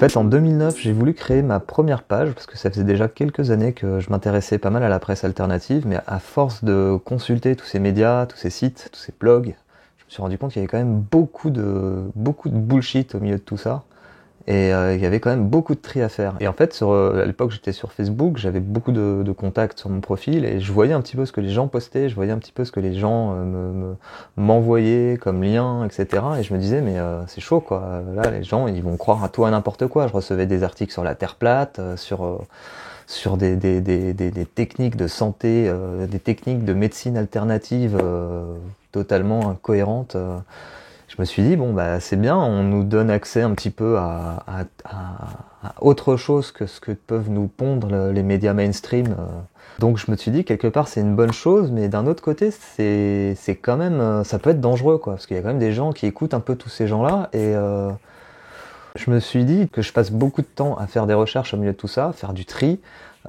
fait, en 2009, j'ai voulu créer ma première page, parce que ça faisait déjà quelques années que je m'intéressais pas mal à la presse alternative, mais à force de consulter tous ces médias, tous ces sites, tous ces blogs, je me suis rendu compte qu'il y avait quand même beaucoup de bullshit au milieu de tout ça. Et il y avait quand même beaucoup de tri à faire. Et en fait, à l'époque, j'étais sur Facebook, j'avais beaucoup de contacts sur mon profil, et je voyais un petit peu ce que les gens postaient, je voyais un petit peu ce que les gens m'envoyaient comme lien, etc. Et je me disais, mais c'est chaud, quoi. Là, les gens, ils vont croire à tout et n'importe quoi. Je recevais des articles sur la Terre plate, sur des techniques de santé, des techniques de médecine alternative totalement incohérentes. Je me suis dit, bon, bah, c'est bien, on nous donne accès un petit peu à autre chose que ce que peuvent nous pondre les médias mainstream. Donc je me suis dit, quelque part, c'est une bonne chose, mais d'un autre côté, c'est quand même, ça peut être dangereux, quoi, parce qu'il y a quand même des gens qui écoutent un peu tous ces gens-là, et je me suis dit que je passe beaucoup de temps à faire des recherches au milieu de tout ça, faire du tri.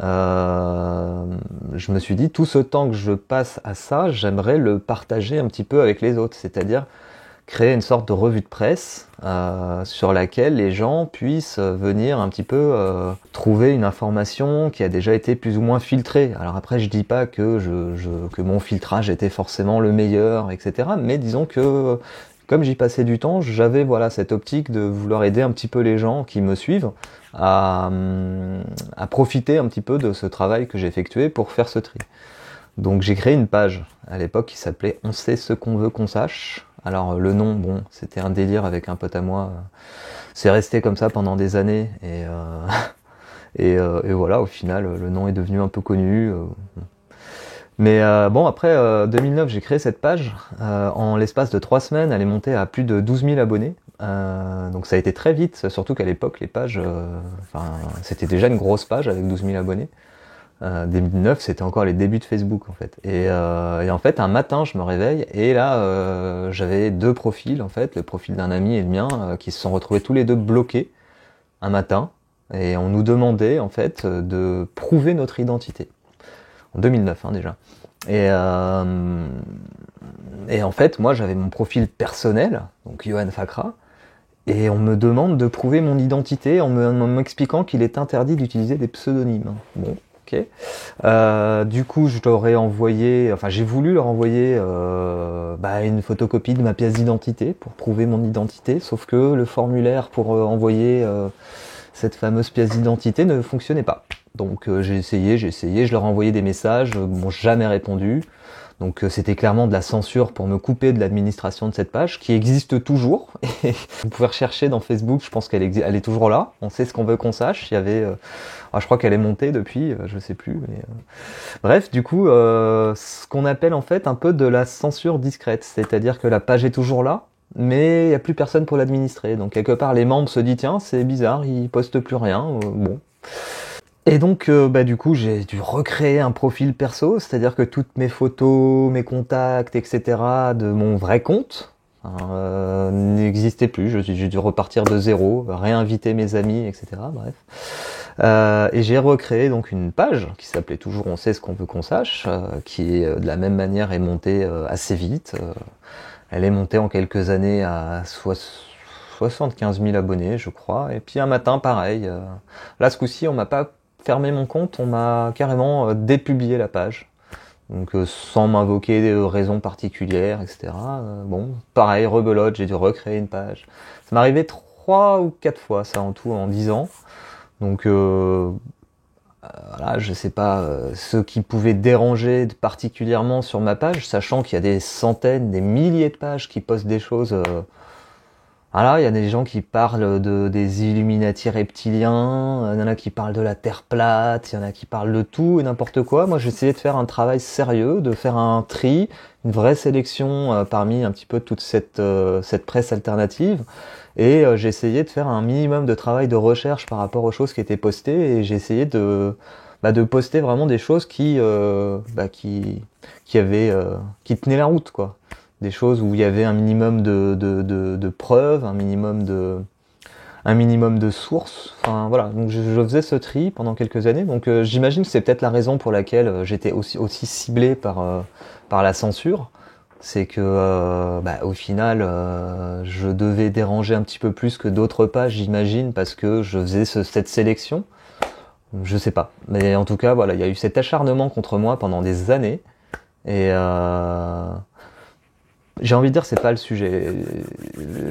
Je me suis dit, tout ce temps que je passe à ça, j'aimerais le partager un petit peu avec les autres, c'est-à-dire créer une sorte de revue de presse sur laquelle les gens puissent venir un petit peu trouver une information qui a déjà été plus ou moins filtrée. Alors après, je dis pas que que mon filtrage était forcément le meilleur, etc. Mais disons que comme j'y passais du temps, j'avais cette optique de vouloir aider un petit peu les gens qui me suivent à profiter un petit peu de ce travail que j'ai effectué pour faire ce tri. Donc j'ai créé une page à l'époque qui s'appelait On sait ce qu'on veut qu'on sache. Alors le nom, bon, c'était un délire avec un pote à moi. C'est resté comme ça pendant des années et voilà, au final, le nom est devenu un peu connu. Mais bon, après 2009, j'ai créé cette page. En l'espace de 3 semaines, elle est montée à plus de 12 000 abonnés. Donc ça a été très vite, surtout qu'à l'époque, les pages, c'était déjà une grosse page avec 12 000 abonnés. 2009, c'était encore les débuts de Facebook en fait. Et en fait, un matin, je me réveille et là, j'avais 2 profils en fait, le profil d'un ami et le mien, qui se sont retrouvés tous les deux bloqués un matin. Et on nous demandait en fait de prouver notre identité. En 2009 déjà. Et en fait, moi, j'avais mon profil personnel, donc Johan Fakra. Et on me demande de prouver mon identité en m'expliquant qu'il est interdit d'utiliser des pseudonymes. Bon. Okay. Du coup, j'ai voulu leur envoyer une photocopie de ma pièce d'identité pour prouver mon identité, sauf que le formulaire pour envoyer cette fameuse pièce d'identité ne fonctionnait pas. Donc j'ai essayé, je leur ai envoyé des messages, m'ont jamais répondu. Donc c'était clairement de la censure pour me couper de l'administration de cette page, qui existe toujours. Et vous pouvez rechercher dans Facebook, je pense qu'elle est toujours là. On sait ce qu'on veut qu'on sache. Il y avait, je crois qu'elle est montée depuis, je sais plus. Mais, bref, du coup, ce qu'on appelle en fait un peu de la censure discrète, c'est-à-dire que la page est toujours là, mais il n'y a plus personne pour l'administrer. Donc quelque part, les membres se disent tiens, c'est bizarre, ils postent plus rien. Bon. Et donc, du coup, j'ai dû recréer un profil perso, c'est-à-dire que toutes mes photos, mes contacts, etc. de mon vrai compte n'existaient plus. J'ai dû repartir de zéro, réinviter mes amis, etc. Bref. Et j'ai recréé donc une page qui s'appelait toujours On sait ce qu'on veut qu'on sache, qui de la même manière est montée assez vite. Elle est montée en quelques années à 75 000 abonnés, je crois. Et puis un matin, pareil. Là, ce coup-ci, on m'a pas fermé mon compte, on m'a carrément dépublié la page. Donc sans m'invoquer des raisons particulières, etc. Bon, pareil, rebelote, j'ai dû recréer une page. Ça m'est arrivé 3 ou 4 fois, ça en tout, en 10 ans. Donc voilà, je sais pas ce qui pouvait déranger particulièrement sur ma page, sachant qu'il y a des centaines, des milliers de pages qui postent des choses... Voilà, il y a des gens qui parlent des Illuminati reptiliens, il y en a qui parlent de la Terre plate, il y en a qui parlent de tout et n'importe quoi. Moi, j'ai essayé de faire un travail sérieux, de faire un tri, une vraie sélection parmi un petit peu toute cette presse alternative. Et j'ai essayé de faire un minimum de travail de recherche par rapport aux choses qui étaient postées. Et j'ai essayé de poster vraiment des choses qui tenaient la route, quoi. Des choses où il y avait un minimum de preuves, un minimum de sources. Enfin voilà, donc je faisais ce tri pendant quelques années. Donc j'imagine que c'est peut-être la raison pour laquelle j'étais aussi ciblé par la censure. c'est que au final, je devais déranger un petit peu plus que d'autres pages, j'imagine, parce que je faisais cette sélection. Je sais pas, mais en tout cas, voilà, il y a eu cet acharnement contre moi pendant des années, et j'ai envie de dire, c'est pas le sujet.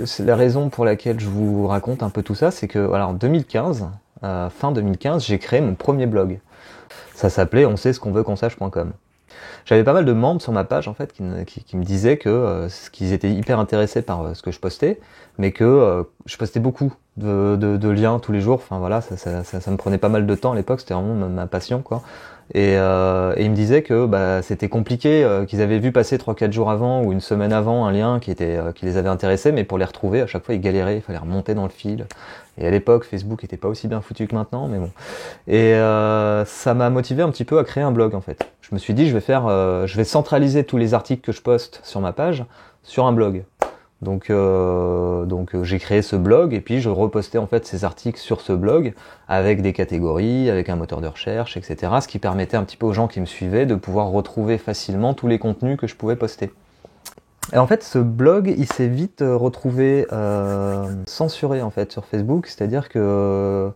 C'est la raison pour laquelle je vous raconte un peu tout ça, c'est que, voilà, en 2015, fin 2015, j'ai créé mon premier blog. Ça s'appelait on sait ce qu'on veut qu'on sache.com. J'avais pas mal de membres sur ma page en fait qui me disaient que qu'ils étaient hyper intéressés par ce que je postais, mais que je postais beaucoup de liens tous les jours. Enfin voilà, ça me prenait pas mal de temps à l'époque, c'était vraiment ma passion quoi. Et ils me disaient que c'était compliqué, qu'ils avaient vu passer 3-4 jours avant ou une semaine avant un lien qui les avait intéressés, mais pour les retrouver à chaque fois ils galéraient, il fallait remonter dans le fil. Et à l'époque Facebook était pas aussi bien foutu que maintenant, mais bon. Et ça m'a motivé un petit peu à créer un blog en fait. Je me suis dit je vais centraliser tous les articles que je poste sur ma page sur un blog. Donc j'ai créé ce blog et puis je repostais en fait ces articles sur ce blog avec des catégories, avec un moteur de recherche, etc. Ce qui permettait un petit peu aux gens qui me suivaient de pouvoir retrouver facilement tous les contenus que je pouvais poster. Et en fait, ce blog, il s'est vite retrouvé censuré en fait sur Facebook, c'est-à-dire que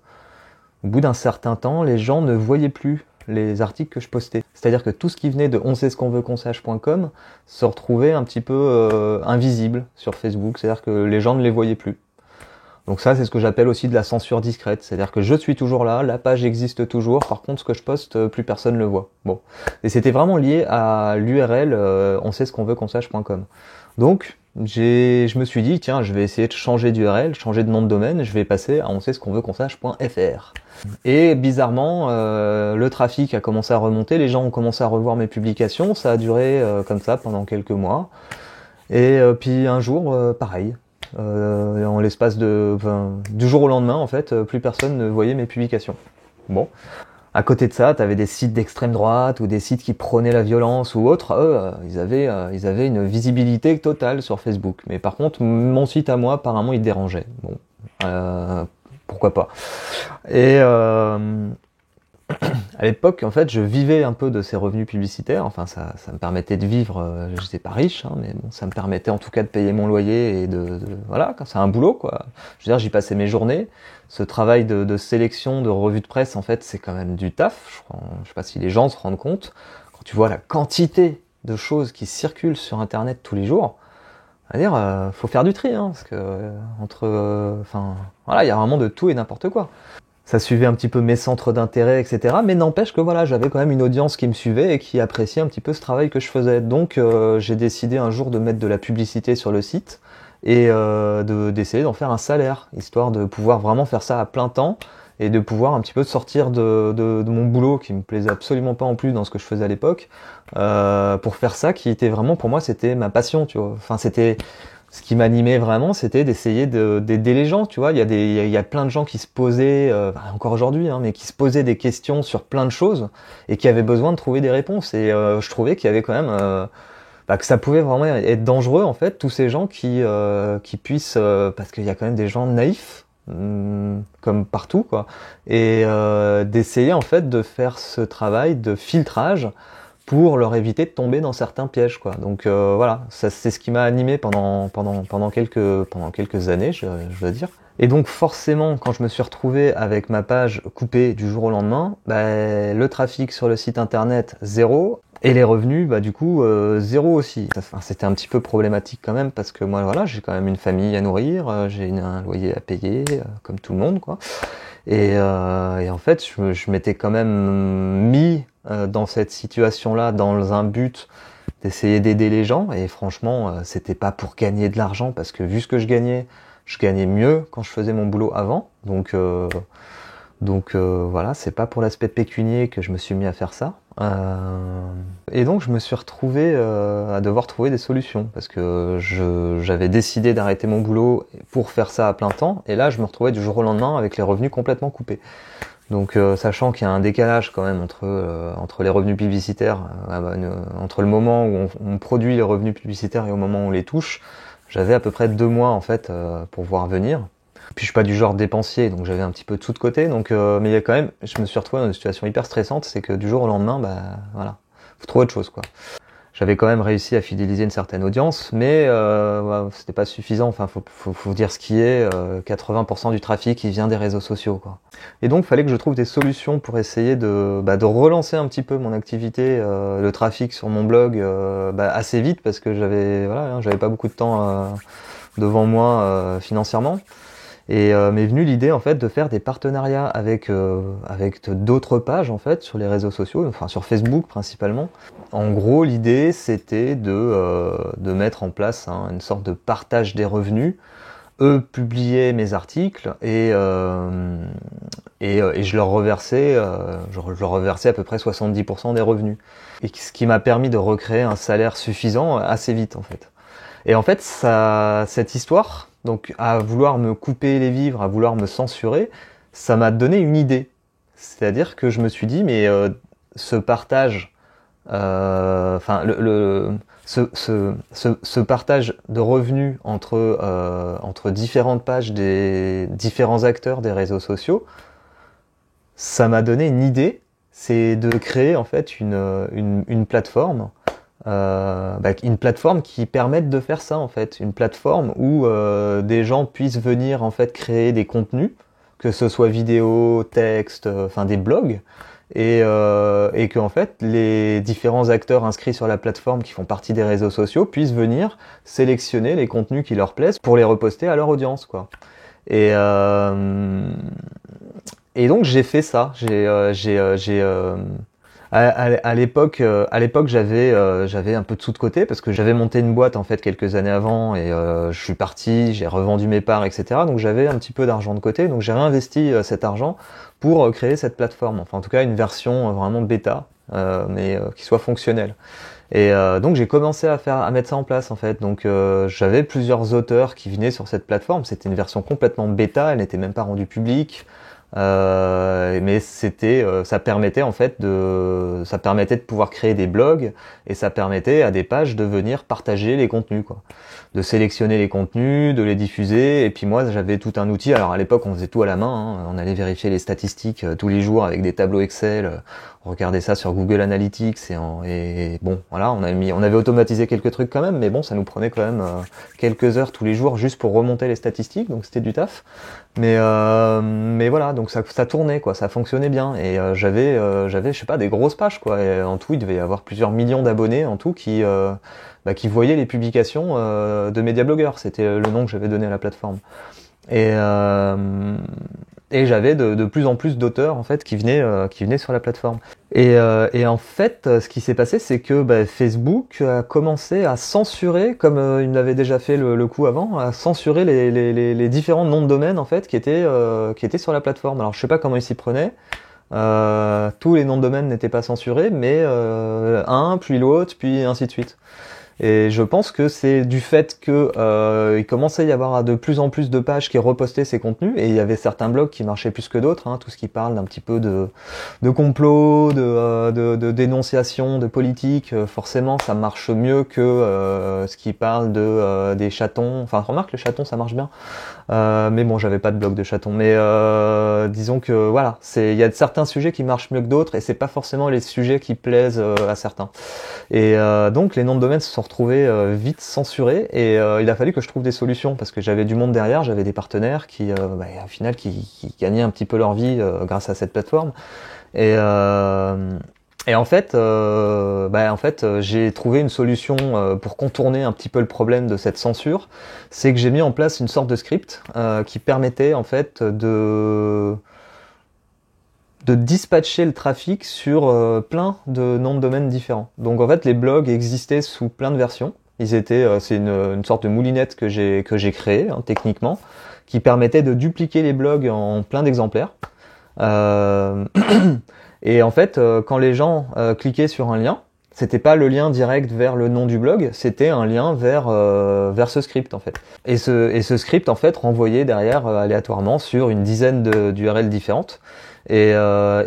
au bout d'un certain temps, les gens ne voyaient plus les articles que je postais. C'est-à-dire que tout ce qui venait de on sait ce qu'on veut qu'on sache.com se retrouvait un petit peu invisible sur Facebook, c'est-à-dire que les gens ne les voyaient plus. Donc ça, c'est ce que j'appelle aussi de la censure discrète, c'est-à-dire que je suis toujours là, la page existe toujours, par contre ce que je poste, plus personne le voit. Bon, et c'était vraiment lié à l'URL on sait ce qu'on veut qu'on sache.com. Donc je me suis dit tiens, je vais essayer de changer d'URL, changer de nom de domaine, je vais passer à on sait ce qu'on veut qu'on sache.fr. Et bizarrement, le trafic a commencé à remonter, les gens ont commencé à revoir mes publications, ça a duré comme ça pendant quelques mois. Et puis un jour, pareil. En l'espace du jour au lendemain, en fait, plus personne ne voyait mes publications. Bon. À côté de ça, t'avais des sites d'extrême droite ou des sites qui prônaient la violence ou autres. Eux, ils avaient une visibilité totale sur Facebook. Mais par contre, mon site à moi, apparemment, il dérangeait. Bon, pourquoi pas. Et à l'époque, en fait, je vivais un peu de ces revenus publicitaires. Enfin, ça me permettait de vivre. J'étais pas riche, hein, mais bon, ça me permettait en tout cas de payer mon loyer et voilà, c'est un boulot, quoi. Je veux dire, j'y passais mes journées. Ce travail de sélection, de revue de presse, en fait, c'est quand même du taf. Je sais pas si les gens se rendent compte. Quand tu vois la quantité de choses qui circulent sur Internet tous les jours, faut faire du tri, hein, parce que voilà, il y a vraiment de tout et n'importe quoi. Ça suivait un petit peu mes centres d'intérêt, etc. Mais n'empêche que voilà, j'avais quand même une audience qui me suivait et qui appréciait un petit peu ce travail que je faisais. Donc j'ai décidé un jour de mettre de la publicité sur le site et d'essayer d'en faire un salaire, histoire de pouvoir vraiment faire ça à plein temps et de pouvoir un petit peu sortir de mon boulot qui me plaisait absolument pas en plus dans ce que je faisais à l'époque, pour faire ça qui était vraiment, pour moi, c'était ma passion, tu vois. Enfin, c'était ce qui m'animait vraiment, c'était d'essayer d'aider les gens, tu vois. Il y a plein de gens qui se posaient, encore aujourd'hui, hein, mais qui se posaient des questions sur plein de choses et qui avaient besoin de trouver des réponses. Et je trouvais qu'il y avait quand même, que ça pouvait vraiment être dangereux en fait, tous ces gens qui puissent, parce qu'il y a quand même des gens naïfs, comme partout, quoi, et d'essayer en fait de faire ce travail de filtrage pour leur éviter de tomber dans certains pièges, quoi. Donc voilà, ça c'est ce qui m'a animé pendant quelques années, je dois dire. Et donc forcément, quand je me suis retrouvé avec ma page coupée du jour au lendemain, le trafic sur le site internet zéro et les revenus du coup zéro aussi. Enfin, c'était un petit peu problématique quand même parce que moi voilà, j'ai quand même une famille à nourrir, j'ai un loyer à payer comme tout le monde, quoi. Et en fait, je m'étais quand même mis dans cette situation-là dans un but d'essayer d'aider les gens. Et franchement, c'était pas pour gagner de l'argent parce que vu ce que je gagnais mieux quand je faisais mon boulot avant. Donc voilà, c'est pas pour l'aspect pécunier que je me suis mis à faire ça. Et donc je me suis retrouvé à devoir trouver des solutions parce que j'avais décidé d'arrêter mon boulot pour faire ça à plein temps et là je me retrouvais du jour au lendemain avec les revenus complètement coupés. Donc sachant qu'il y a un décalage quand même entre les revenus publicitaires, entre le moment où on produit les revenus publicitaires et au moment où on les touche, j'avais à peu près 2 mois en fait pour voir venir. Puis je suis pas du genre dépensier, donc j'avais un petit peu de sous de côté. Donc, mais il y a quand même, je me suis retrouvé dans une situation hyper stressante, c'est que du jour au lendemain, voilà, faut trouver autre chose, quoi. j'avais quand même réussi à fidéliser une certaine audience, mais c'était pas suffisant. Enfin, faut dire ce qui est. 80% du trafic, il vient des réseaux sociaux, quoi. Et donc, il fallait que je trouve des solutions pour essayer de relancer un petit peu mon activité, le trafic sur mon blog, assez vite, parce que j'avais pas beaucoup de temps devant moi financièrement. Et m'est venue l'idée en fait de faire des partenariats avec d'autres pages en fait sur les réseaux sociaux, enfin sur Facebook principalement. En gros, l'idée c'était de mettre en place une sorte de partage des revenus. Eux publiaient mes articles et je leur reversais à peu près 70% des revenus. Et ce qui m'a permis de recréer un salaire suffisant assez vite en fait. Et en fait, cette histoire, donc à vouloir me couper les vivres, à vouloir me censurer, ça m'a donné une idée. C'est-à-dire que je me suis dit, mais ce partage, ce partage de revenus entre différentes pages des différents acteurs des réseaux sociaux, ça m'a donné une idée, c'est de créer en fait une plateforme. Une plateforme qui permette de faire ça en fait, une plateforme où des gens puissent venir en fait créer des contenus, que ce soit vidéo, texte, des blogs, et que en fait les différents acteurs inscrits sur la plateforme qui font partie des réseaux sociaux puissent venir sélectionner les contenus qui leur plaisent pour les reposter à leur audience, quoi. Et donc j'ai fait ça, à l'époque, j'avais un peu de sous de côté parce que j'avais monté une boîte en fait quelques années avant et je suis parti, j'ai revendu mes parts, etc. Donc j'avais un petit peu d'argent de côté, donc j'ai réinvesti cet argent pour créer cette plateforme. Enfin, en tout cas, une version vraiment bêta, mais qui soit fonctionnelle. Et donc j'ai commencé à mettre ça en place en fait. Donc j'avais plusieurs auteurs qui venaient sur cette plateforme. C'était une version complètement bêta, elle n'était même pas rendue publique. Mais ça permettait en fait de pouvoir créer des blogs et ça permettait à des pages de venir partager les contenus, quoi, de sélectionner les contenus, de les diffuser. Et puis moi j'avais tout un outil. Alors à l'époque on faisait tout à la main, on allait vérifier les statistiques tous les jours avec des tableaux Excel. On regardait ça sur Google Analytics et bon voilà, on avait automatisé quelques trucs quand même, mais bon ça nous prenait quand même quelques heures tous les jours juste pour remonter les statistiques, donc c'était du taf. Mais voilà, donc ça tournait, quoi, ça fonctionnait bien et j'avais je sais pas, des grosses pages, quoi. Et en tout il devait y avoir plusieurs millions d'abonnés en tout qui voyaient les publications de Mediablogueur. C'était le nom que j'avais donné à la plateforme. Et j'avais de plus en plus d'auteurs en fait qui venaient sur la plateforme. Et en fait, ce qui s'est passé, c'est que Facebook a commencé à censurer, comme il l'avait déjà fait le coup avant, à censurer les différents noms de domaine en fait qui étaient sur la plateforme. Alors je sais pas comment ils s'y prenaient. Tous les noms de domaine n'étaient pas censurés, mais un, puis l'autre, puis ainsi de suite. Et je pense que c'est du fait que il commençait à y avoir de plus en plus de pages qui repostaient ces contenus, et il y avait certains blogs qui marchaient plus que d'autres, tout ce qui parle d'un petit peu de complot, de dénonciation, de politique, forcément ça marche mieux que ce qui parle des chatons. Enfin remarque, les chatons ça marche bien, mais bon j'avais pas de blog de chatons, mais disons que voilà, il y a certains sujets qui marchent mieux que d'autres, et c'est pas forcément les sujets qui plaisent à certains. Et donc les noms de domaine se sont retrouvés vite censurés, et il a fallu que je trouve des solutions parce que j'avais du monde derrière, j'avais des partenaires qui au final qui gagnaient un petit peu leur vie grâce à cette plateforme. Et en fait j'ai trouvé une solution pour contourner un petit peu le problème de cette censure. C'est que j'ai mis en place une sorte de script qui permettait en fait de dispatcher le trafic sur plein de noms de domaines différents. Donc en fait, les blogs existaient sous plein de versions. C'est une sorte de moulinette que j'ai créée techniquement, qui permettait de dupliquer les blogs en plein d'exemplaires. Et en fait, quand les gens cliquaient sur un lien, c'était pas le lien direct vers le nom du blog, c'était un lien vers ce script en fait. Et ce script en fait renvoyait derrière aléatoirement sur une dizaine d'URL différentes. Et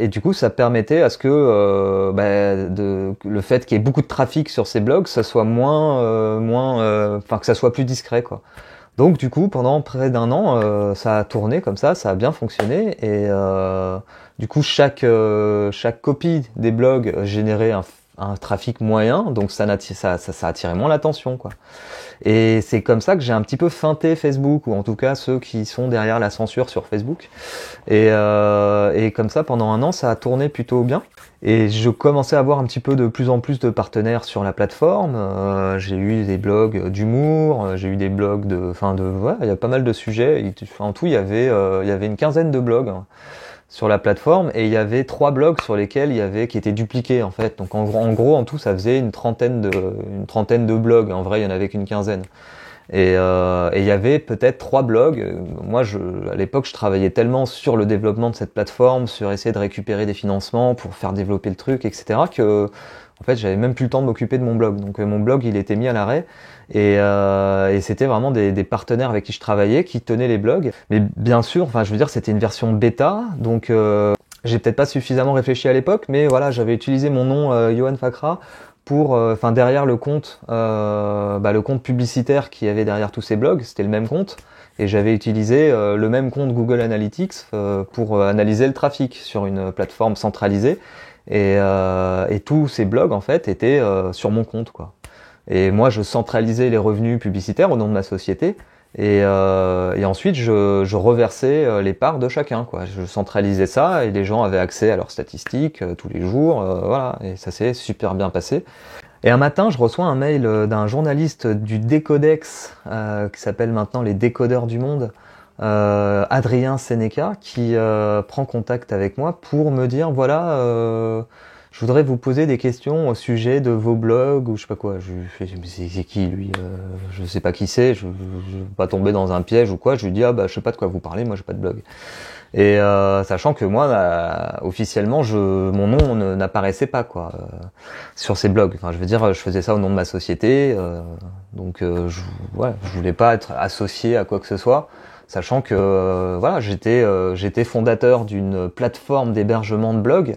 du coup, ça permettait à ce que le fait qu'il y ait beaucoup de trafic sur ces blogs, ça soit que ça soit plus discret, quoi. Donc du coup, pendant près d'un an, ça a tourné comme ça a bien fonctionné. Et du coup, chaque copie des blogs générait un trafic moyen, donc ça attirait moins l'attention, quoi. Et c'est comme ça que j'ai un petit peu feinté Facebook, ou en tout cas ceux qui sont derrière la censure sur Facebook. Et comme ça, pendant un an, ça a tourné plutôt bien. Et je commençais à avoir un petit peu de plus en plus de partenaires sur la plateforme. J'ai eu des blogs d'humour, j'ai eu des blogs voilà, il y a pas mal de sujets. En tout, il y avait une quinzaine de blogs, hein, sur la plateforme, et il y avait 3 blogs sur lesquels qui étaient dupliqués, en fait. Donc en gros, en tout, ça faisait une trentaine de blogs. En vrai, il y en avait qu'une quinzaine. Et il y avait peut-être 3 blogs. Moi, à l'époque, je travaillais tellement sur le développement de cette plateforme, sur essayer de récupérer des financements pour faire développer le truc, etc., que, en fait, j'avais même plus le temps de m'occuper de mon blog. Donc mon blog, il était mis à l'arrêt. Et c'était vraiment des partenaires avec qui je travaillais qui tenaient les blogs. Mais bien sûr, enfin, je veux dire, c'était une version bêta, donc j'ai peut-être pas suffisamment réfléchi à l'époque, mais voilà, j'avais utilisé mon nom Yohan Fakra pour, derrière le compte publicitaire qui avait derrière tous ces blogs, c'était le même compte, et j'avais utilisé le même compte Google Analytics pour analyser le trafic sur une plateforme centralisée, et tous ces blogs en fait étaient sur mon compte, quoi. Et moi, je centralisais les revenus publicitaires au nom de ma société. Et ensuite, je reversais les parts de chacun, quoi. Je centralisais ça et les gens avaient accès à leurs statistiques tous les jours. Voilà, et ça s'est super bien passé. Et un matin, je reçois un mail d'un journaliste du Décodex, qui s'appelle maintenant les Décodeurs du Monde, Adrien Sénéca, qui prend contact avec moi pour me dire, voilà... je voudrais vous poser des questions au sujet de vos blogs ou je sais pas quoi. Je fais, c'est qui lui? Je sais pas qui c'est. Je veux pas tomber dans un piège ou quoi. Je lui dis je sais pas de quoi vous parlez. Moi j'ai pas de blog. Et sachant que moi officiellement mon nom n'apparaissait pas, quoi, sur ces blogs. Enfin je veux dire, je faisais ça au nom de ma société. Donc je voulais pas être associé à quoi que ce soit. Sachant que voilà, j'étais fondateur d'une plateforme d'hébergement de blogs.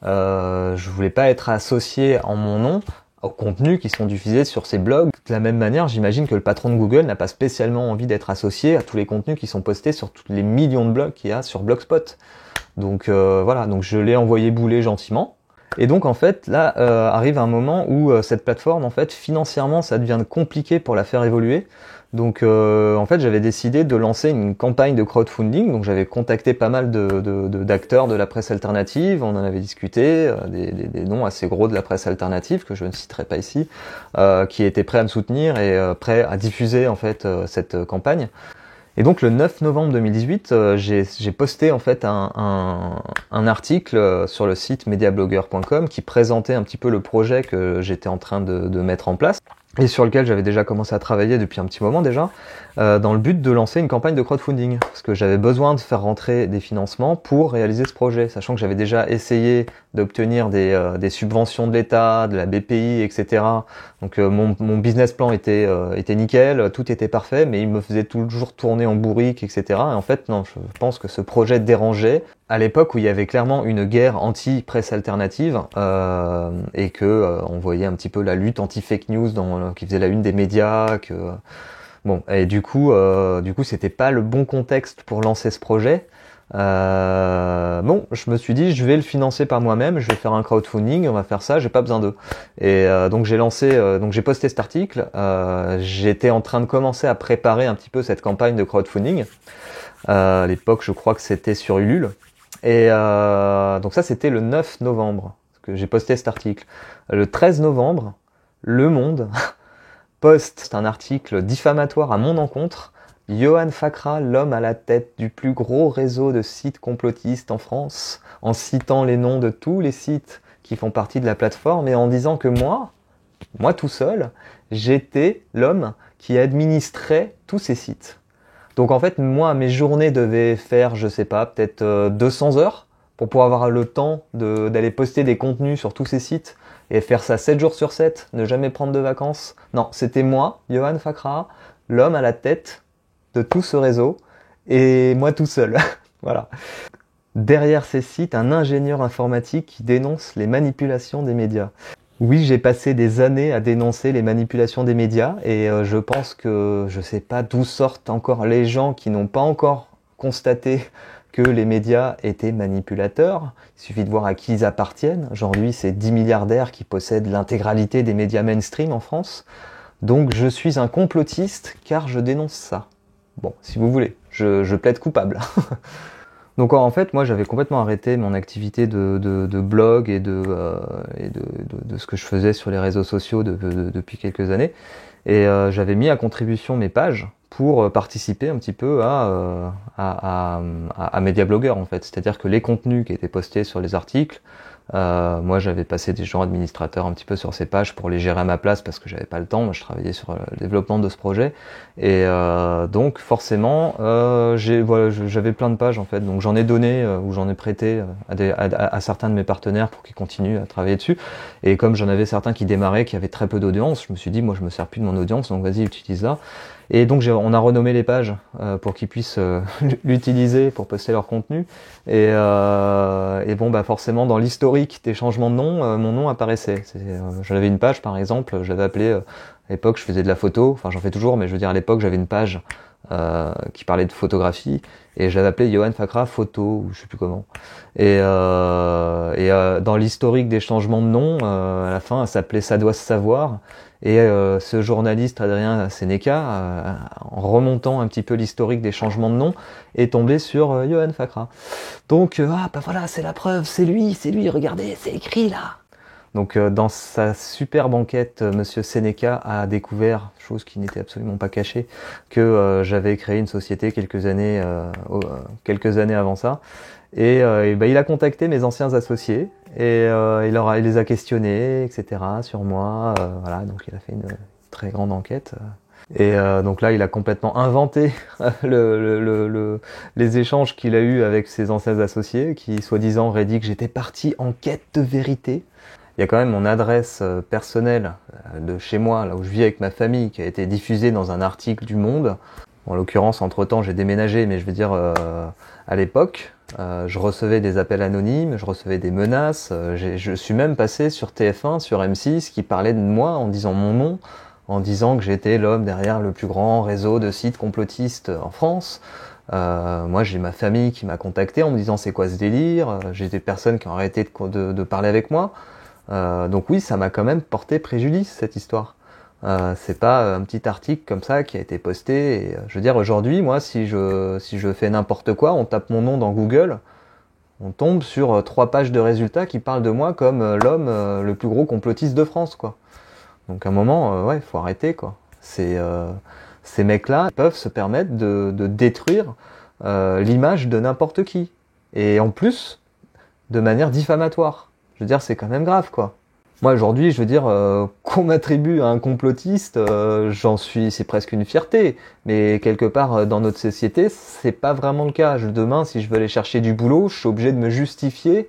Je voulais pas être associé en mon nom aux contenus qui sont diffusés sur ces blogs. De la même manière, j'imagine que le patron de Google n'a pas spécialement envie d'être associé à tous les contenus qui sont postés sur tous les millions de blogs qu'il y a sur Blogspot. Donc voilà, donc je l'ai envoyé bouler gentiment. Et donc en fait, là arrive un moment où cette plateforme, en fait, financièrement, ça devient compliqué pour la faire évoluer. Donc en fait, j'avais décidé de lancer une campagne de crowdfunding. Donc j'avais contacté pas mal d'acteurs de la presse alternative. On en avait discuté, des noms assez gros de la presse alternative que je ne citerai pas ici, qui étaient prêts à me soutenir et prêts à diffuser en fait cette campagne. Et donc le 9 novembre 2018, j'ai posté en fait un article sur le site mediablogger.com qui présentait un petit peu le projet que j'étais en train de mettre en place et sur lequel j'avais déjà commencé à travailler depuis un petit moment déjà, dans le but de lancer une campagne de crowdfunding, parce que j'avais besoin de faire rentrer des financements pour réaliser ce projet, sachant que j'avais déjà essayé d'obtenir des subventions de l'État, de la BPI, etc. Donc mon business plan était nickel, tout était parfait, mais il me faisait toujours tourner en bourrique, etc. Et en fait, non, je pense que ce projet dérangeait, à l'époque où il y avait clairement une guerre anti-presse alternative, et que on voyait un petit peu la lutte anti-fake news qui faisait la une des médias, bon, et du coup c'était pas le bon contexte pour lancer ce projet. Bon, je me suis dit, je vais le financer par moi-même, je vais faire un crowdfunding, on va faire ça, j'ai pas besoin d'eux. Et donc j'ai posté cet article. J'étais en train de commencer à préparer un petit peu cette campagne de crowdfunding. À l'époque, je crois que c'était sur Ulule. Et donc ça, c'était le 9 novembre que j'ai posté cet article. Le 13 novembre, Le Monde poste un article diffamatoire à mon encontre. Yohan Fakra, l'homme à la tête du plus gros réseau de sites complotistes en France, en citant les noms de tous les sites qui font partie de la plateforme et en disant que moi tout seul, j'étais l'homme qui administrait tous ces sites. Donc en fait, moi, mes journées devaient faire, je sais pas, peut-être 200 heures pour pouvoir avoir le temps d'aller poster des contenus sur tous ces sites et faire ça 7 jours sur 7, ne jamais prendre de vacances. Non, c'était moi, Yohan Fakra, l'homme à la tête de tout ce réseau, et moi tout seul. Voilà. Derrière ces sites, un ingénieur informatique qui dénonce les manipulations des médias. Oui, j'ai passé des années à dénoncer les manipulations des médias, et je pense que je sais pas d'où sortent encore les gens qui n'ont pas encore constaté que les médias étaient manipulateurs. Il suffit de voir à qui ils appartiennent. Aujourd'hui, c'est 10 milliardaires qui possèdent l'intégralité des médias mainstream en France. Donc je suis un complotiste car je dénonce ça. Bon, si vous voulez, je plaide coupable. Donc en fait, moi j'avais complètement arrêté mon activité de blog et de ce que je faisais sur les réseaux sociaux depuis quelques années. Et j'avais mis à contribution mes pages pour participer un petit peu à Media Blogger en fait. C'est-à-dire que les contenus qui étaient postés sur les articles, moi j'avais passé des gens administrateurs un petit peu sur ces pages pour les gérer à ma place parce que j'avais pas le temps. Moi je travaillais sur le développement de ce projet et donc forcément j'avais plein de pages en fait. Donc j'en ai donné ou j'en ai prêté à certains de mes partenaires pour qu'ils continuent à travailler dessus. Et comme j'en avais certains qui démarraient, qui avaient très peu d'audience, je me suis dit moi je me sers plus de mon audience, donc vas-y utilise-la. Et donc on a renommé les pages pour qu'ils puissent l'utiliser pour poster leur contenu. Et bon bah forcément dans l'historique des changements de nom, mon nom apparaissait. J'avais une page par exemple, je l'avais appelée à l'époque je faisais de la photo, enfin j'en fais toujours, mais je veux dire à l'époque j'avais une page qui parlait de photographie et je l'avais appelée Johan Fakra photo ou je sais plus comment. Et dans l'historique des changements de nom, à la fin elle s'appelait Ça doit se savoir. Et ce journaliste Adrien Sénéca, en remontant un petit peu l'historique des changements de nom, est tombé sur Johan Fakra. Donc bah voilà, c'est la preuve, c'est lui, regardez, c'est écrit là. Donc dans sa superbe enquête, Monsieur Sénéca a découvert, chose qui n'était absolument pas cachée, que j'avais créé une société quelques années avant ça. Et bah, il a contacté mes anciens associés et il les a questionnés, etc. sur moi. Voilà, donc il a fait une très grande enquête. Et donc là, il a complètement inventé les échanges qu'il a eus avec ses anciens associés, qui soi-disant auraient dit que j'étais parti en quête de vérité. Il y a quand même mon adresse personnelle de chez moi, là où je vis avec ma famille, qui a été diffusée dans un article du Monde. Bon, en l'occurrence, entre-temps, j'ai déménagé, mais je veux dire, à l'époque, je recevais des appels anonymes, je recevais des menaces. Je suis même passé sur TF1, sur M6, qui parlait de moi en disant mon nom, en disant que j'étais l'homme derrière le plus grand réseau de sites complotistes en France. Moi, j'ai ma famille qui m'a contacté en me disant c'est quoi ce délire. J'ai des personnes qui ont arrêté de parler avec moi. Donc oui, ça m'a quand même porté préjudice cette histoire. C'est pas un petit article comme ça qui a été posté. Et, je veux dire, aujourd'hui, moi, si je fais n'importe quoi, on tape mon nom dans Google, on tombe sur 3 pages de résultats qui parlent de moi comme l'homme le plus gros complotiste de France, quoi. Donc à un moment, ouais, faut arrêter, quoi. Ces mecs-là peuvent se permettre de détruire l'image de n'importe qui. Et en plus, de manière diffamatoire. Je veux dire, c'est quand même grave, quoi. Moi, aujourd'hui, je veux dire, qu'on m'attribue à un complotiste, c'est presque une fierté. Mais quelque part, dans notre société, c'est pas vraiment le cas. Demain, si je veux aller chercher du boulot, je suis obligé de me justifier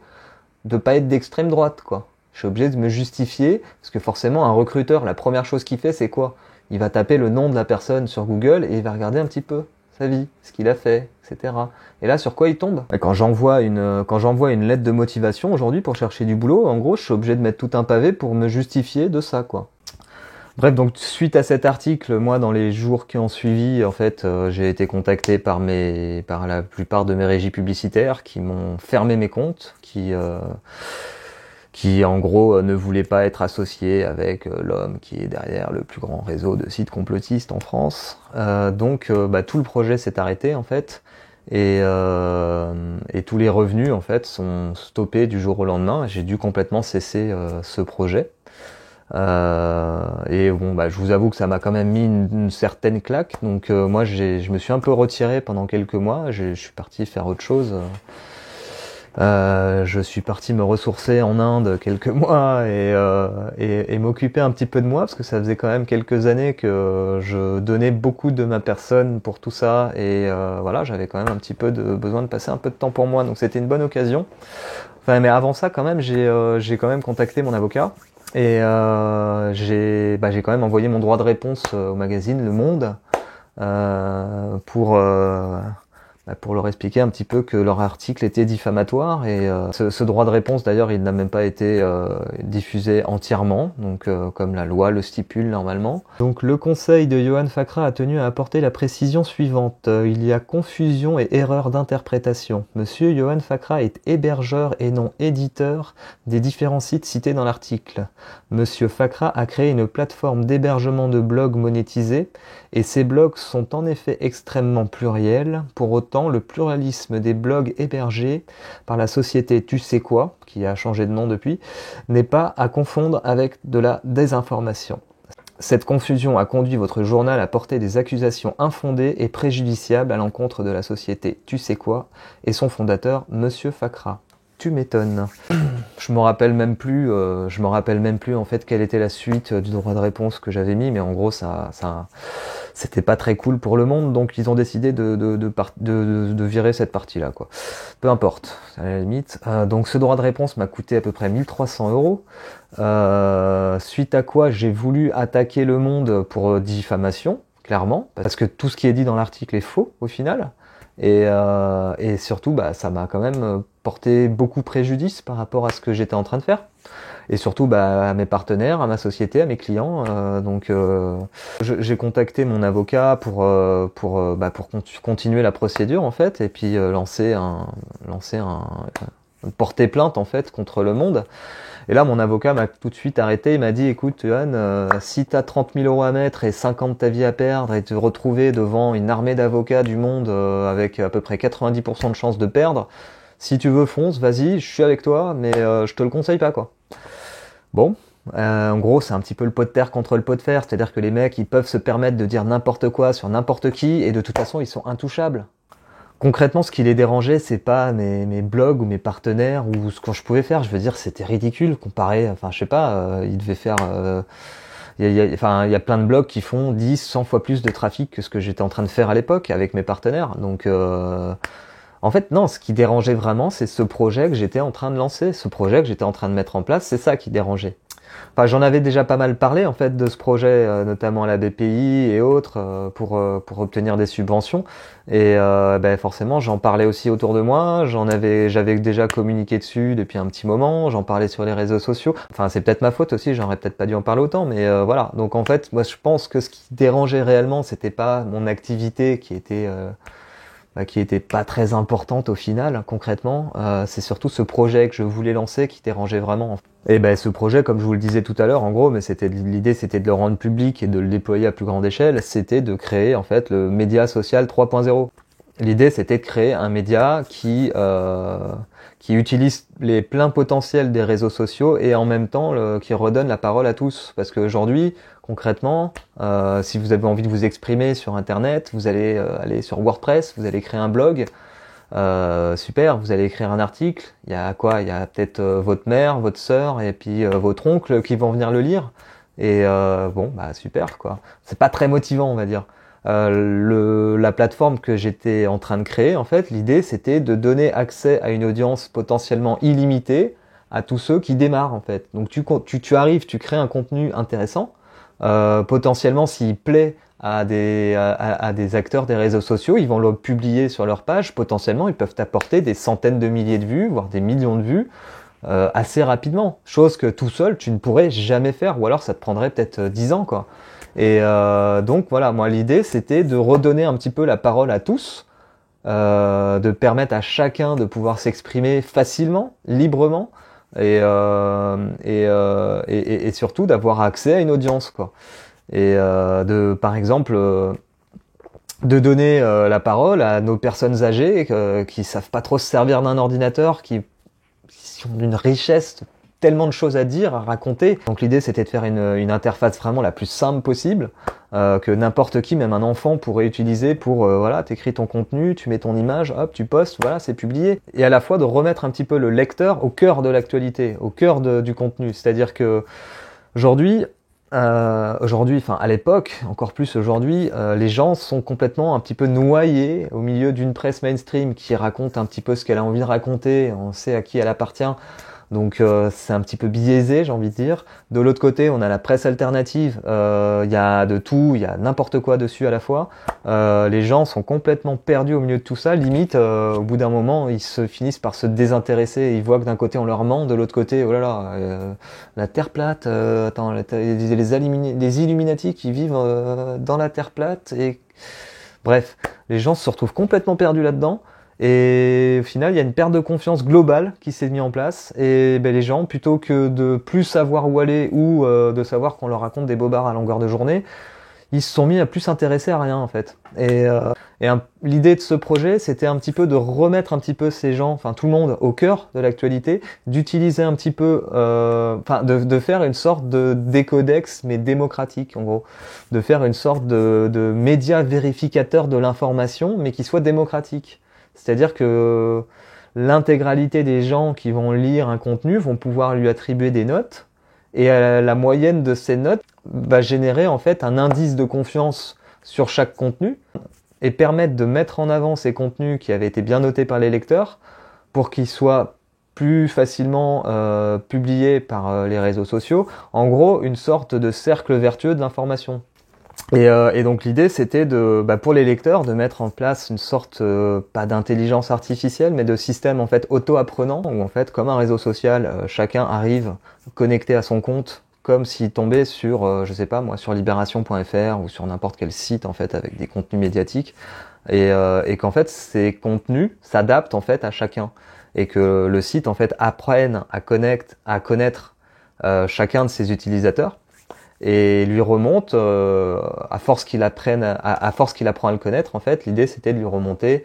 de pas être d'extrême droite, quoi. Je suis obligé de me justifier, parce que forcément, un recruteur, la première chose qu'il fait, c'est quoi? Il va taper le nom de la personne sur Google et il va regarder un petit peu sa vie, ce qu'il a fait, etc. Et là, sur quoi il tombe? Quand j'envoie une lettre de motivation aujourd'hui pour chercher du boulot, en gros, je suis obligé de mettre tout un pavé pour me justifier de ça, quoi. Bref, donc suite à cet article, moi, dans les jours qui ont suivi, en fait, j'ai été contacté par la plupart de mes régies publicitaires qui m'ont fermé mes comptes, qui en gros ne voulait pas être associé avec l'homme qui est derrière le plus grand réseau de sites complotistes en France. Donc tout le projet s'est arrêté en fait et tous les revenus en fait sont stoppés du jour au lendemain. J'ai dû complètement cesser ce projet. Et bon je vous avoue que ça m'a quand même mis une certaine claque. Donc moi je me suis un peu retiré pendant quelques mois. Je suis parti faire autre chose. Je suis parti me ressourcer en Inde quelques mois et m'occuper un petit peu de moi parce que ça faisait quand même quelques années que je donnais beaucoup de ma personne pour tout ça et voilà, j'avais quand même un petit peu besoin de passer un peu de temps pour moi, donc c'était une bonne occasion. Enfin, mais avant ça quand même, j'ai quand même contacté mon avocat et j'ai quand même envoyé mon droit de réponse au magazine Le Monde pour pour leur expliquer un petit peu que leur article était diffamatoire. Et ce droit de réponse, d'ailleurs, il n'a même pas été diffusé entièrement, donc comme la loi le stipule normalement. Donc le conseil de Johan Fakra a tenu à apporter la précision suivante. Il y a confusion et erreur d'interprétation. Monsieur Johan Fakra est hébergeur et non éditeur des différents sites cités dans l'article. Monsieur Fakra a créé une plateforme d'hébergement de blogs monétisés, et ces blogs sont en effet extrêmement pluriels. Pour autant, le pluralisme des blogs hébergés par la société Tu sais quoi, qui a changé de nom depuis, n'est pas à confondre avec de la désinformation. Cette confusion a conduit votre journal à porter des accusations infondées et préjudiciables à l'encontre de la société Tu sais quoi et son fondateur, Monsieur Fakra. Tu m'étonnes. Je me rappelle même plus en fait quelle était la suite du droit de réponse que j'avais mis, mais en gros c'était pas très cool pour le monde, donc ils ont décidé de virer cette partie-là, quoi. Peu importe, à la limite. Donc ce droit de réponse m'a coûté à peu près 1300 €. Suite à quoi j'ai voulu attaquer Le Monde pour diffamation, clairement, parce que tout ce qui est dit dans l'article est faux au final. Et surtout, ça m'a quand même porté beaucoup préjudice par rapport à ce que j'étais en train de faire. Et surtout à mes partenaires, à ma société, à mes clients. J'ai contacté mon avocat pour continuer la procédure en fait, et puis porter plainte en fait contre Le Monde. Et là, mon avocat m'a tout de suite arrêté. Il m'a dit, écoute, Johan, si t'as 30 000 € à mettre et 5 ans de ta vie à perdre et te retrouver devant une armée d'avocats du monde avec à peu près 90% de chances de perdre, si tu veux, fonce, vas-y, je suis avec toi, mais je te le conseille pas, quoi. Bon. En gros, c'est un petit peu le pot de terre contre le pot de fer. C'est-à-dire que les mecs, ils peuvent se permettre de dire n'importe quoi sur n'importe qui et de toute façon, ils sont intouchables. Concrètement, ce qui les dérangeait, c'est pas mes blogs ou mes partenaires ou ce que je pouvais faire. Je veux dire, c'était ridicule comparé. Enfin, je sais pas, ils devaient faire. Il y a plein de blogs qui font 10, 100 fois plus de trafic que ce que j'étais en train de faire à l'époque avec mes partenaires. Donc, en fait, non, ce qui dérangeait vraiment, c'est ce projet que j'étais en train de lancer, ce projet que j'étais en train de mettre en place. C'est ça qui dérangeait. Enfin, j'en avais déjà pas mal parlé en fait de ce projet, notamment à la BPI et autres, pour obtenir des subventions. Et forcément, j'en parlais aussi autour de moi. J'avais déjà communiqué dessus depuis un petit moment. J'en parlais sur les réseaux sociaux. Enfin, c'est peut-être ma faute aussi. J'aurais peut-être pas dû en parler autant, mais voilà. Donc en fait, moi, je pense que ce qui dérangeait réellement, c'était pas mon activité qui était pas très importante au final, concrètement. C'est surtout ce projet que je voulais lancer qui dérangeait vraiment. Et ce projet, comme je vous le disais tout à l'heure, en gros, mais l'idée c'était de le rendre public et de le déployer à plus grande échelle, c'était de créer en fait le média social 3.0. L'idée c'était de créer un média qui utilise les pleins potentiels des réseaux sociaux et en même temps qui redonne la parole à tous. Parce qu'aujourd'hui, concrètement, si vous avez envie de vous exprimer sur Internet, vous allez aller sur WordPress, vous allez créer un blog. Super, vous allez écrire un article. Il y a quoi? Il y a peut-être votre mère, votre sœur et puis votre oncle qui vont venir le lire. Et super quoi. C'est pas très motivant, on va dire. La plateforme que j'étais en train de créer, en fait, l'idée c'était de donner accès à une audience potentiellement illimitée à tous ceux qui démarrent en fait. Donc tu arrives, tu crées un contenu intéressant. Potentiellement, s'il plaît à des acteurs des réseaux sociaux, ils vont le publier sur leur page. Potentiellement, ils peuvent apporter des centaines de milliers de vues, voire des millions de vues, assez rapidement. Chose que tout seul, tu ne pourrais jamais faire, ou alors ça te prendrait peut-être 10 ans, quoi. Et donc voilà, moi l'idée c'était de redonner un petit peu la parole à tous, de permettre à chacun de pouvoir s'exprimer facilement, librement, et surtout d'avoir accès à une audience, quoi. Et par exemple de donner la parole à nos personnes âgées qui savent pas trop se servir d'un ordinateur, qui ont d'une richesse, tellement de choses à dire, à raconter. Donc l'idée c'était de faire une interface vraiment la plus simple possible, que n'importe qui, même un enfant, pourrait utiliser pour t'écris ton contenu, tu mets ton image, hop, tu postes, voilà, c'est publié. Et à la fois de remettre un petit peu le lecteur au cœur de l'actualité, au cœur du contenu. C'est-à-dire que aujourd'hui, à l'époque, encore plus aujourd'hui, les gens sont complètement un petit peu noyés au milieu d'une presse mainstream qui raconte un petit peu ce qu'elle a envie de raconter, on sait à qui elle appartient. Donc c'est un petit peu biaisé, j'ai envie de dire. De l'autre côté, on a la presse alternative, il y a de tout, il y a n'importe quoi dessus à la fois. Les gens sont complètement perdus au milieu de tout ça, limite au bout d'un moment, ils se finissent par se désintéresser, ils voient que d'un côté on leur ment, de l'autre côté, oh là là, la Terre plate, attends, les Illuminati qui vivent dans la Terre plate, et bref, les gens se retrouvent complètement perdus là-dedans. Et au final, il y a une perte de confiance globale qui s'est mise en place. Et ben, les gens, plutôt que de plus savoir où aller ou de savoir qu'on leur raconte des bobards à longueur de journée, ils se sont mis à plus s'intéresser à rien en fait. L'idée de ce projet, c'était un petit peu de remettre un petit peu ces gens, enfin tout le monde, au cœur de l'actualité, d'utiliser un petit peu, de faire une sorte de décodex mais démocratique en gros, de faire une sorte de média vérificateur de l'information mais qui soit démocratique. C'est-à-dire que l'intégralité des gens qui vont lire un contenu vont pouvoir lui attribuer des notes, et la moyenne de ces notes va générer en fait un indice de confiance sur chaque contenu et permettre de mettre en avant ces contenus qui avaient été bien notés par les lecteurs pour qu'ils soient plus facilement publiés par les réseaux sociaux. En gros, une sorte de cercle vertueux de l'information. Et donc l'idée c'était pour les lecteurs de mettre en place une sorte pas d'intelligence artificielle mais de système en fait auto-apprenant où en fait comme un réseau social chacun arrive connecté à son compte comme s'il tombait sur je sais pas moi sur libération.fr ou sur n'importe quel site en fait avec des contenus médiatiques et qu'en fait ces contenus s'adaptent en fait à chacun et que le site en fait apprenne à connaître chacun de ses utilisateurs et lui remonte à force qu'il apprenne à force qu'il apprend à le connaître en fait l'idée c'était de lui remonter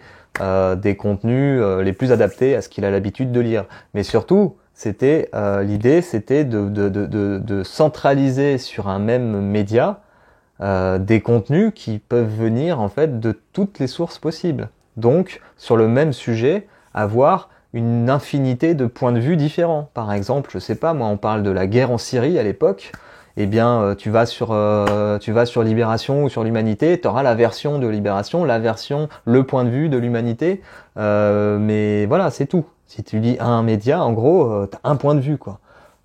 des contenus les plus adaptés à ce qu'il a l'habitude de lire mais surtout l'idée c'était de centraliser sur un même média des contenus qui peuvent venir en fait de toutes les sources possibles, donc sur le même sujet avoir une infinité de points de vue différents. Par exemple, je sais pas moi, on parle de la guerre en Syrie à l'époque, eh bien tu vas sur Libération ou sur l'Humanité, tu auras la version de Libération, le point de vue de l'Humanité, mais voilà, c'est tout. Si tu lis un média, en gros, t'as un point de vue, quoi.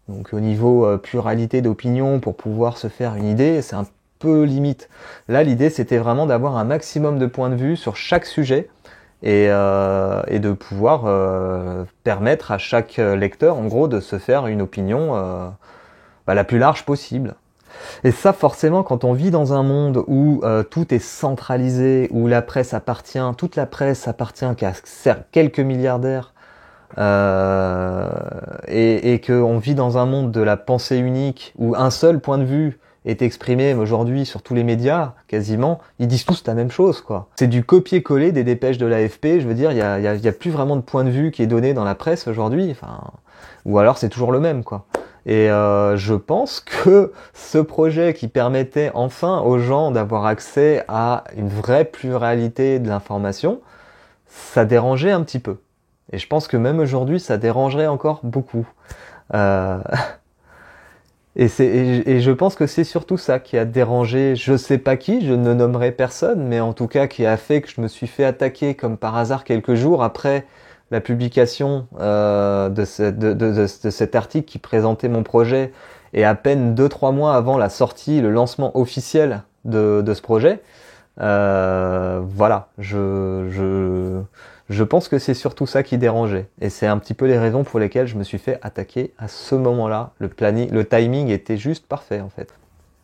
Donc au niveau pluralité d'opinion pour pouvoir se faire une idée, c'est un peu limite. Là, l'idée, c'était vraiment d'avoir un maximum de points de vue sur chaque sujet et de pouvoir permettre à chaque lecteur, en gros, de se faire une opinion la plus large possible. Et ça, forcément, quand on vit dans un monde où tout est centralisé, où toute la presse appartient qu'à quelques milliardaires, et qu'on vit dans un monde de la pensée unique, où un seul point de vue est exprimé aujourd'hui sur tous les médias, quasiment, ils disent tous la même chose, quoi. C'est du copier-coller des dépêches de l'AFP, je veux dire, il y a plus vraiment de point de vue qui est donné dans la presse aujourd'hui, enfin, ou alors c'est toujours le même, quoi. Et je pense que ce projet qui permettait enfin aux gens d'avoir accès à une vraie pluralité de l'information, ça dérangeait un petit peu. Et je pense que même aujourd'hui, ça dérangerait encore beaucoup. Et je pense que c'est surtout ça qui a dérangé, je sais pas qui, je ne nommerai personne, mais en tout cas qui a fait que je me suis fait attaquer comme par hasard quelques jours après la publication de cet article qui présentait mon projet et à peine 2-3 mois avant la sortie, le lancement officiel de ce projet. Voilà, je pense que c'est surtout ça qui dérangeait. Et c'est un petit peu les raisons pour lesquelles je me suis fait attaquer à ce moment-là. Le timing était juste parfait en fait.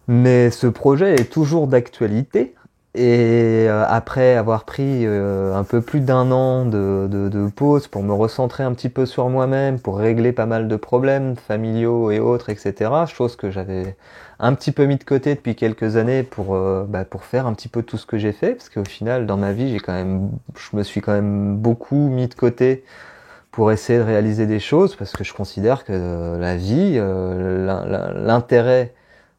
Mais ce projet est toujours d'actualité. Et après avoir pris un peu plus d'1 an de pause pour me recentrer un petit peu sur moi-même, pour régler pas mal de problèmes familiaux et autres, etc., chose que j'avais un petit peu mis de côté depuis quelques années pour faire un petit peu tout ce que j'ai fait, parce qu'au final, dans ma vie, je me suis quand même beaucoup mis de côté pour essayer de réaliser des choses, parce que je considère que la vie, l'intérêt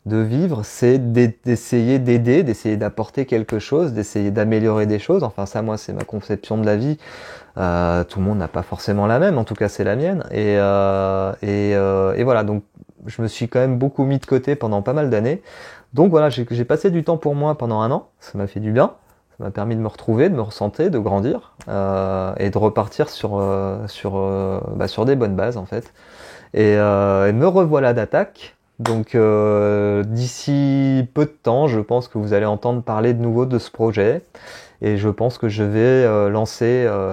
de vivre, c'est d'essayer d'aider, d'essayer d'apporter quelque chose, d'essayer d'améliorer des choses. Enfin ça, moi, c'est ma conception de la vie. Tout le monde n'a pas forcément la même, en tout cas c'est la mienne. Et voilà, donc je me suis quand même beaucoup mis de côté pendant pas mal d'années. Donc voilà, j'ai passé du temps pour moi pendant 1 an, ça m'a fait du bien. Ça m'a permis de me retrouver, de me recentrer, de grandir et de repartir sur des bonnes bases en fait. Et me revoilà d'attaque. Donc d'ici peu de temps, je pense que vous allez entendre parler de nouveau de ce projet. Et je pense que je vais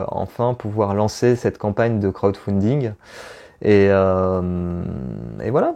enfin pouvoir lancer cette campagne de crowdfunding. Et voilà.